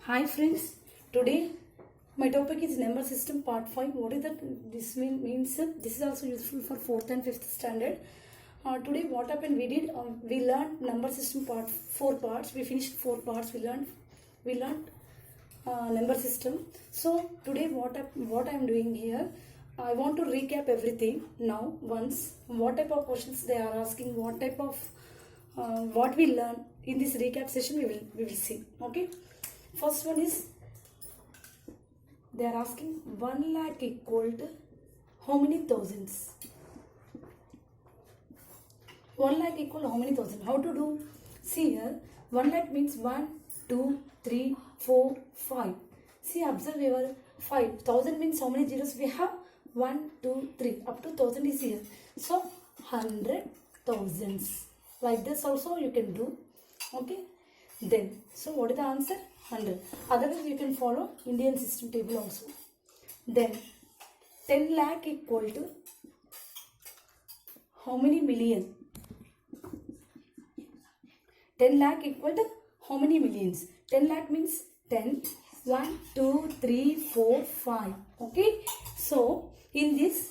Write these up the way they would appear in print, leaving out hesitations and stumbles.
Hi friends, today my topic is number system part 5. What is that? This means this is also useful for 4th and 5th standard. Today what happened, we learned number system part 4 parts. We finished 4 parts. We learned number system. So today what I am doing here, I want to recap everything now once. What type of questions they are asking, what type of what we learn in this recap session we will see. Okay. First one is, they are asking 1 lakh equal to how many thousands? 1 lakh equal to how many thousand? How to do? See here, 1 lakh means 1, 2, 3, 4, 5. See, observe your 5. 1000 means how many zeros we have? 1, 2, 3. Up to 1000 is here. So, 100 thousands. Like this also you can do. Okay. Then, so what is the answer? 100. Otherwise, you can follow Indian system table also. Then, 10 lakh equal to how many million? 10 lakh equal to how many millions? 10 lakh means 10. 1, 2, 3, 4, 5. Okay. So, in this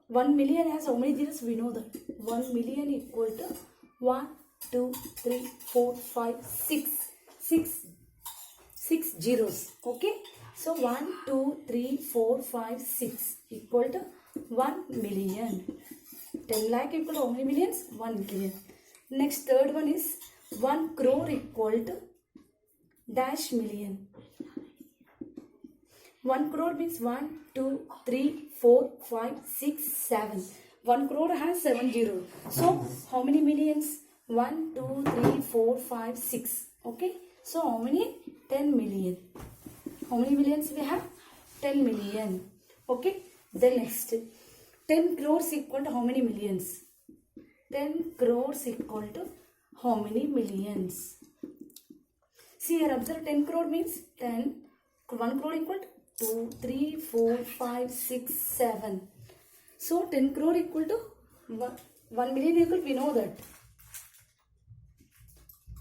1 million has how many zeros? We know that 1 million equal to 1, 2, 3, 4, 5, 6 zeros. Okay. So 1, 2, 3, 4, 5, 6 equal to 1 million. 10 lakh equal to how many millions? 1 million. Next, third one is 1 crore equal to dash million. 1 crore means 1, 2, 3, 4, 5, 6, 7. 1 crore has 7 zeros. So, how many millions? 1, 2, 3, 4, 5, 6. Okay. So, how many? 10 million. How many millions we have? 10 million. Okay. Then next, 10 crores equal to how many millions? 10 crores equal to how many millions? See here, observe, 10 crore means 10. 1 crore equal to 2, 3, 4, 5, 6, 7. So 10 crore equal to 1 million equal, we know that.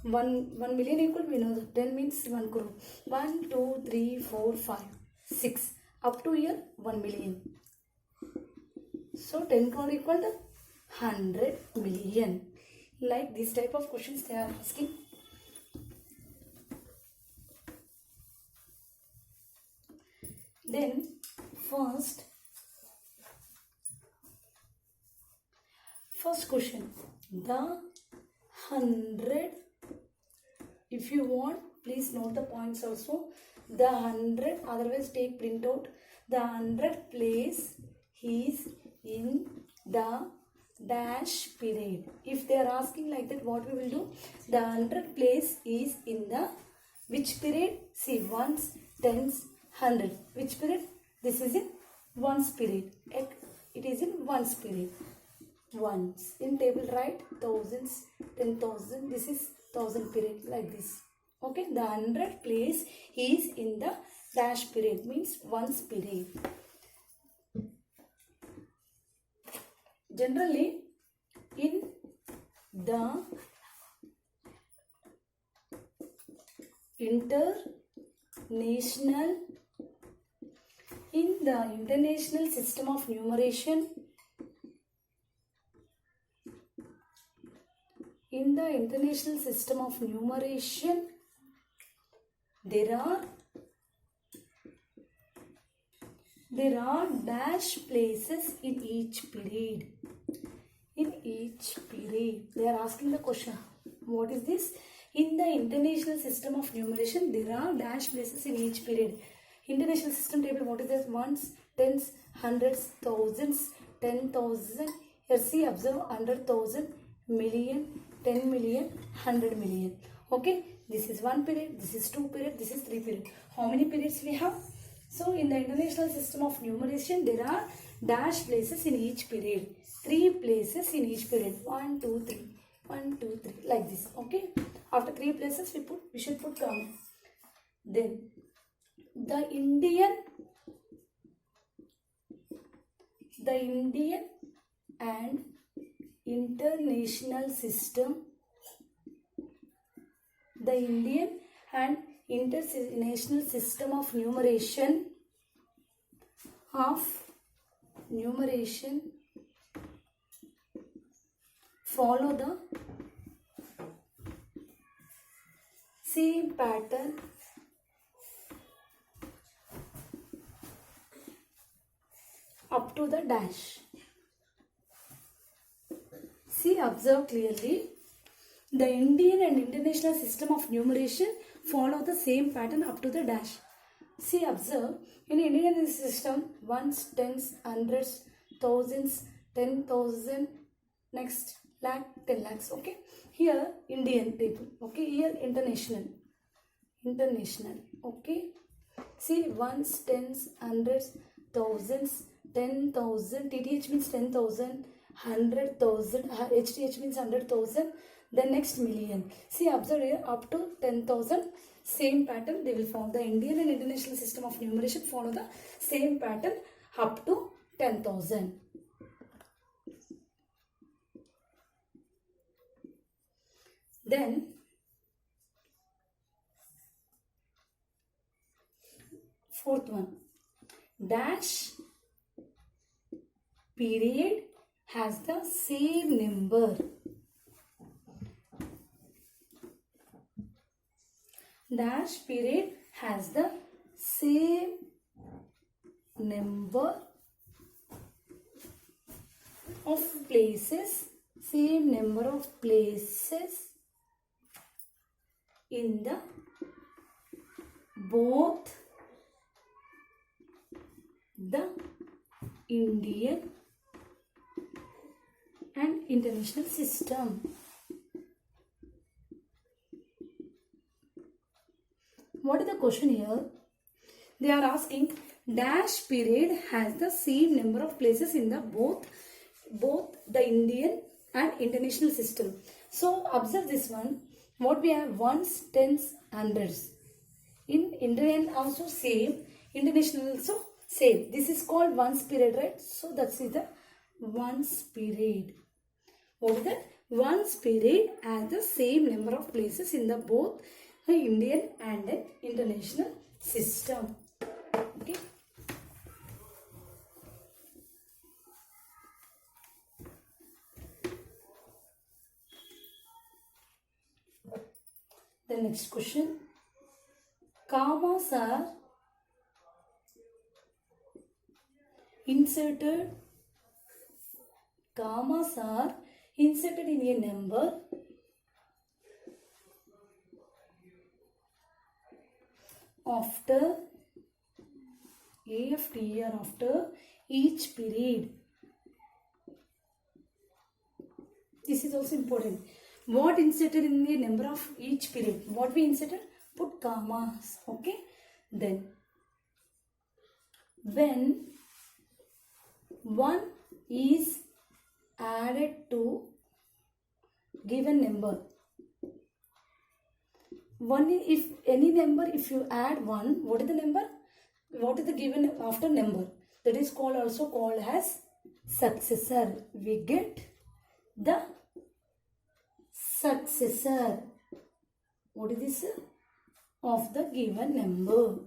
1 million equal, we know that. 10 means 1 crore. 1, 2, 3, 4, 5, 6. Up to here 1 million. So 10 crore equal to 100 million. Like this type of questions they are asking. Then first question, the 100, if you want, please note the points also. The 100, otherwise take printout. The 100 place is in the dash period. If they are asking like that, what we will do? The 100 place is in the which period? See, ones, tens, 100. Which period? This is in ones period. It is in ones period. Ones. In table write thousands, 10,000. This is 1000 period, like this. Okay. The 100 place is in the dash period, means ones period. Generally, in the international system of numeration, there are dash places in each period. They are asking the question. What is this? In the international system of numeration, there are dash places in each period. International system table, what is this? Ones, tens, hundreds, thousands, 10,000. Here see, observe, 100,000, million, 10 million, 100 million. Okay. This is 1 period, this is 2 period, this is 3 period. How many periods we have? So, in the international system of numeration, there are dash places in each period. 3 places in each period. 1, 2, 3. 1, 2, 3. Like this. Okay. After 3 places, we should put comma. Then, the Indian and international system the Indian and international system of numeration follow the same pattern up to the dash. See, observe clearly. The Indian and international system of numeration follow the same pattern up to the dash. See, observe. In Indian system, ones, tens, hundreds, thousands, 10,000, next lakh, 10 lakhs. Okay. Here Indian people. Okay. Here international. Okay. See, ones, tens, hundreds, thousands, 10,000. TTH means 10,000. 100,000. HTH means 100,000. Then next million. See, observe here up to 10,000. Same pattern they will follow. The Indian and international system of numeration follow the same pattern up to 10,000. Then fourth one, dash period has the same number. Dash period has the same number of places, in the both the Indian and international system. What is the question here? They are asking dash period has the same number of places in the both the Indian and international system. So observe this one. What we have, ones, tens, hundreds. In Indian also same, international also same. This is called ones period, right? So that's the ones period. What is that? Ones period has the same number of places in the both the Indian and the international system. Okay. The next question. Commas are inserted in a number after after each period. This is also important. What inserted in the number of each period? What we inserted? Put commas. Okay. Then when one is added to given number, one, if any number, if you add one, what is the number? What is the given after number? That is also called as successor. We get the successor. What is this? Of the given number.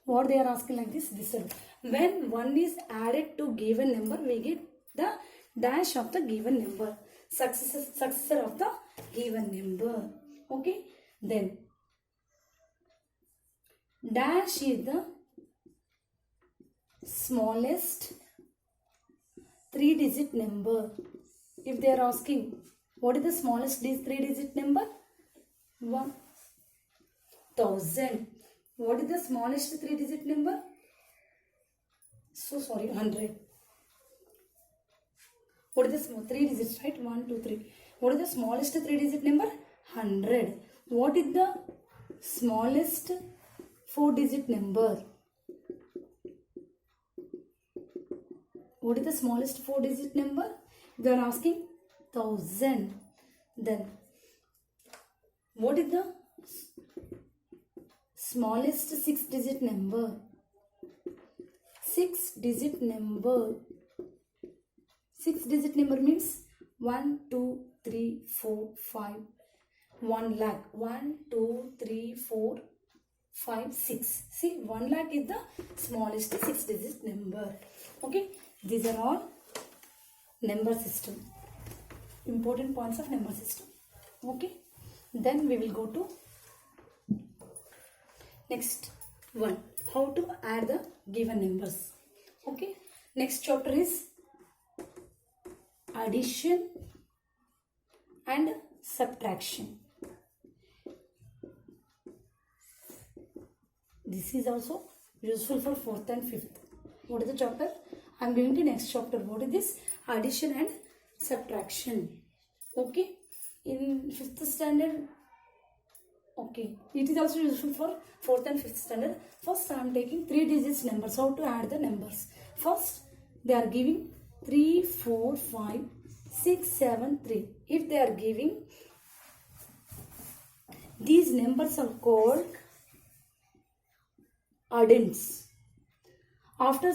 What they are asking like this? This one. When one is added to given number, we get the dash of the given number. Successor of the given number. Okay. Then dash is the smallest 3-digit number. If they are asking what is the smallest 3-digit number? 1000. What is the smallest 3-digit number? 100. What is the 3 digits, right? 1, 2, 3. What is the smallest 3-digit number? 100. What is the smallest 4-digit number? What is the smallest 4-digit number? They are asking 1000. Then what is the smallest 6-digit number? 6-digit number. 6-digit number means 1, 2, 3, 4, 5. 1 lakh. 1, 2, 3, 4, 5, 6. See, 1 lakh is the smallest 6-digit number. Okay, these are all number system. Important points of number system. Okay, then we will go to next one, how to add the given numbers. Okay, next chapter is addition and subtraction. This is also useful for 4th and 5th. What is the chapter? I am going to next chapter. What is this? Addition and subtraction. Okay, in 5th standard. Okay, it is also useful for 4th and 5th standard. First, I am taking 3 digits numbers. How to add the numbers? First, they are giving 3, 4, 5, 6, 7, 3. If they are giving, these numbers are called addends. After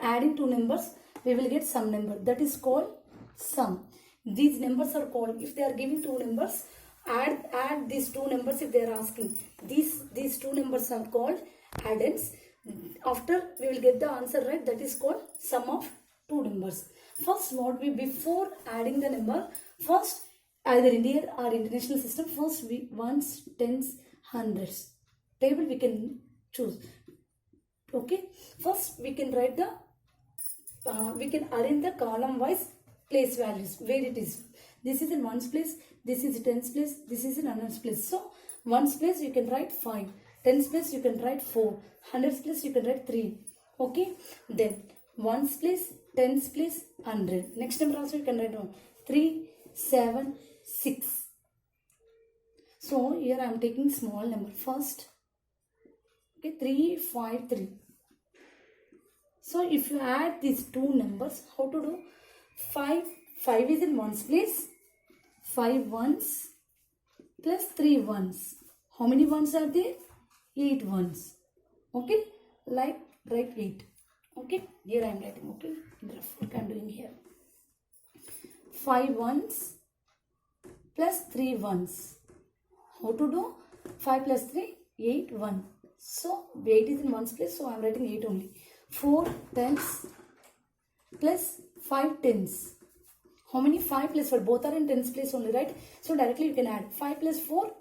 adding 2 numbers, we will get some number. That is called sum. These numbers are called, if they are giving 2 numbers, add these 2 numbers if they are asking. These 2 numbers are called addends. After we will get the answer right, that is called sum of 2 numbers. First, before adding the number, first either Indian or international system, first we ones, tens, hundreds table we can choose. Okay, first we can write the we can arrange the column wise place values where it is. This is in ones place, this is tens place, this is in hundreds place. So ones place you can write 5, tens place you can write 4, hundreds place you can write 3. Okay, then ones place, tens place, 100. Next number also you can write down 3, 7, 6. So here I am taking small number first. Okay, 3, 5, 3. So if you add these 2 numbers, how to do? 5 is in ones place, 5 ones plus 3 ones. How many ones are there? 8 ones. Okay, like write 8. Okay, here I am writing. Okay, rough work I am doing here. 5 ones plus 3 ones. How to do? 5 plus 3, 8, 1. So 8 is in ones place, so I am writing 8 only. 4 tens plus 5 tens. How many? 5 plus 4. Both are in tens place only, right? So directly you can add 5 plus 4,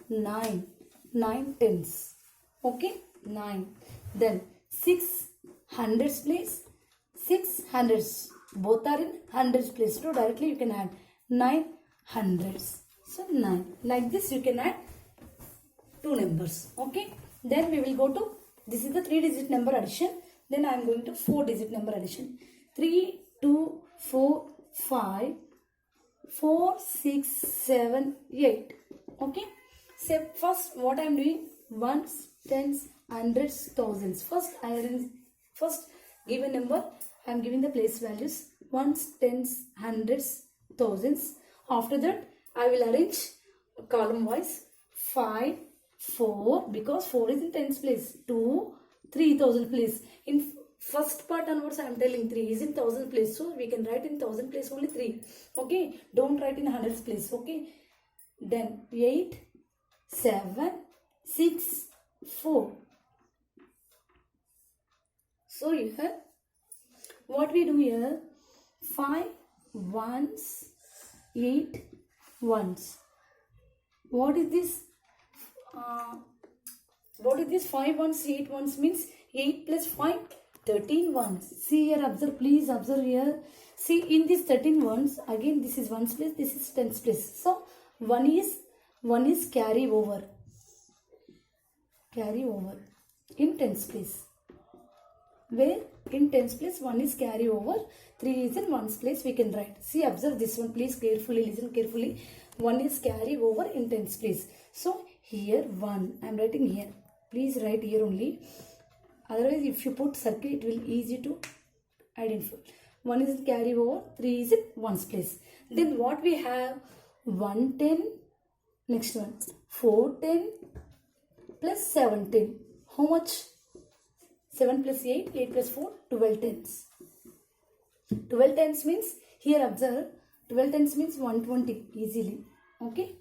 9. 9 tens. Okay, 9. Then 6 hundreds place, 6 hundreds. Both are in hundreds place. So directly you can add 9 hundreds. So 9. Like this you can add 2 numbers. Okay. Then we will go to, this is the 3-digit number addition. Then I am going to 4-digit number addition. 3, 2, 4, 5, 4, 6, 7, 8. Okay. So first what I am doing? Ones, tens, hundreds, thousands. First give a number. I am giving the place values. Ones, tens, hundreds, thousands. After that I will arrange column wise. 5, 4, because 4 is in tens place. 2, 3000 place. In first part onwards I am telling 3 is in 1000 place. So we can write in 1000 place only 3. Okay. Don't write in hundreds place. Okay. Then 8, 7, 6, 4. So here what we do here? 5 ones, 8 ones. What is this? What is this? 5 ones, 8 ones means 8 plus 5, 13 ones. See here, observe, please observe here. See in these 13 ones, again this is ones place, this is tens place. So one is carry over in tens place. Where in tens place 1 is carry over, 3 is in ones place we can write. See, observe this one, please carefully, listen carefully. 1 is carry over in tens place. So here 1, I am writing here. Please write here only. Otherwise if you put circle it will easy to identify. 1 is in carry over, 3 is in ones place. Then what we have? 110, next one 410 plus 710. How much? 7 plus 8, 8 plus 4, 12 tens. 12 tens means, here observe, 12 tens means 120 easily. Okay.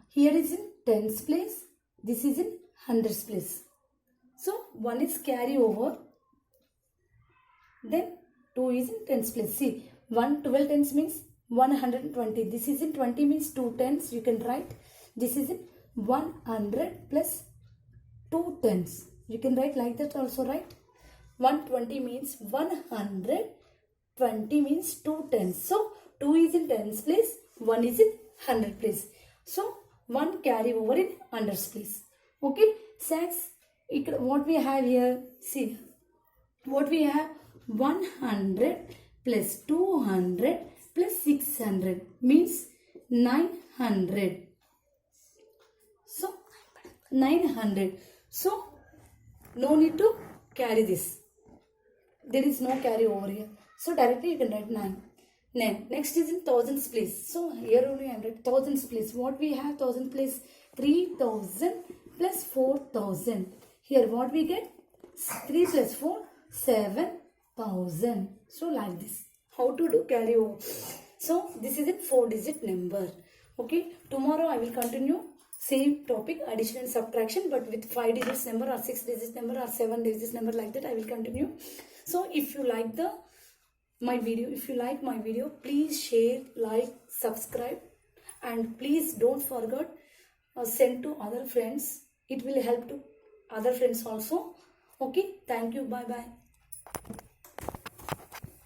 Here is in tens place. This is in hundreds place. So 1 is carry over. Then 2 is in tens place. See, 12 tens means 120. This is in 20 means 2 tens. You can write. This is in 100 plus 2 tens. You can write like that also, right? 120 means 100. 20 means 2 tens. So 2 is in tens place. 1 is in 100 place. So 1 carry over in hundreds place. Okay. Sacks. What we have here. See. What we have. 100 plus 200 plus 600 means 900. So 900. So no need to carry this. There is no carry over here. So directly you can write 9. Next is in thousands place. So here only I am write thousands place. What we have thousands place? 3000 plus 4000. Here what we get? 3 plus 4, 7000. So like this. How to do carry over? So this is a 4-digit number. Okay. Tomorrow I will continue same topic, addition and subtraction, but with 5 digits number or 6 digits number or 7 digits number, like that I will continue. So if you like my video, please share, like, subscribe, and please don't forget send to other friends. It will help to other friends also. Okay. Thank you. Bye bye.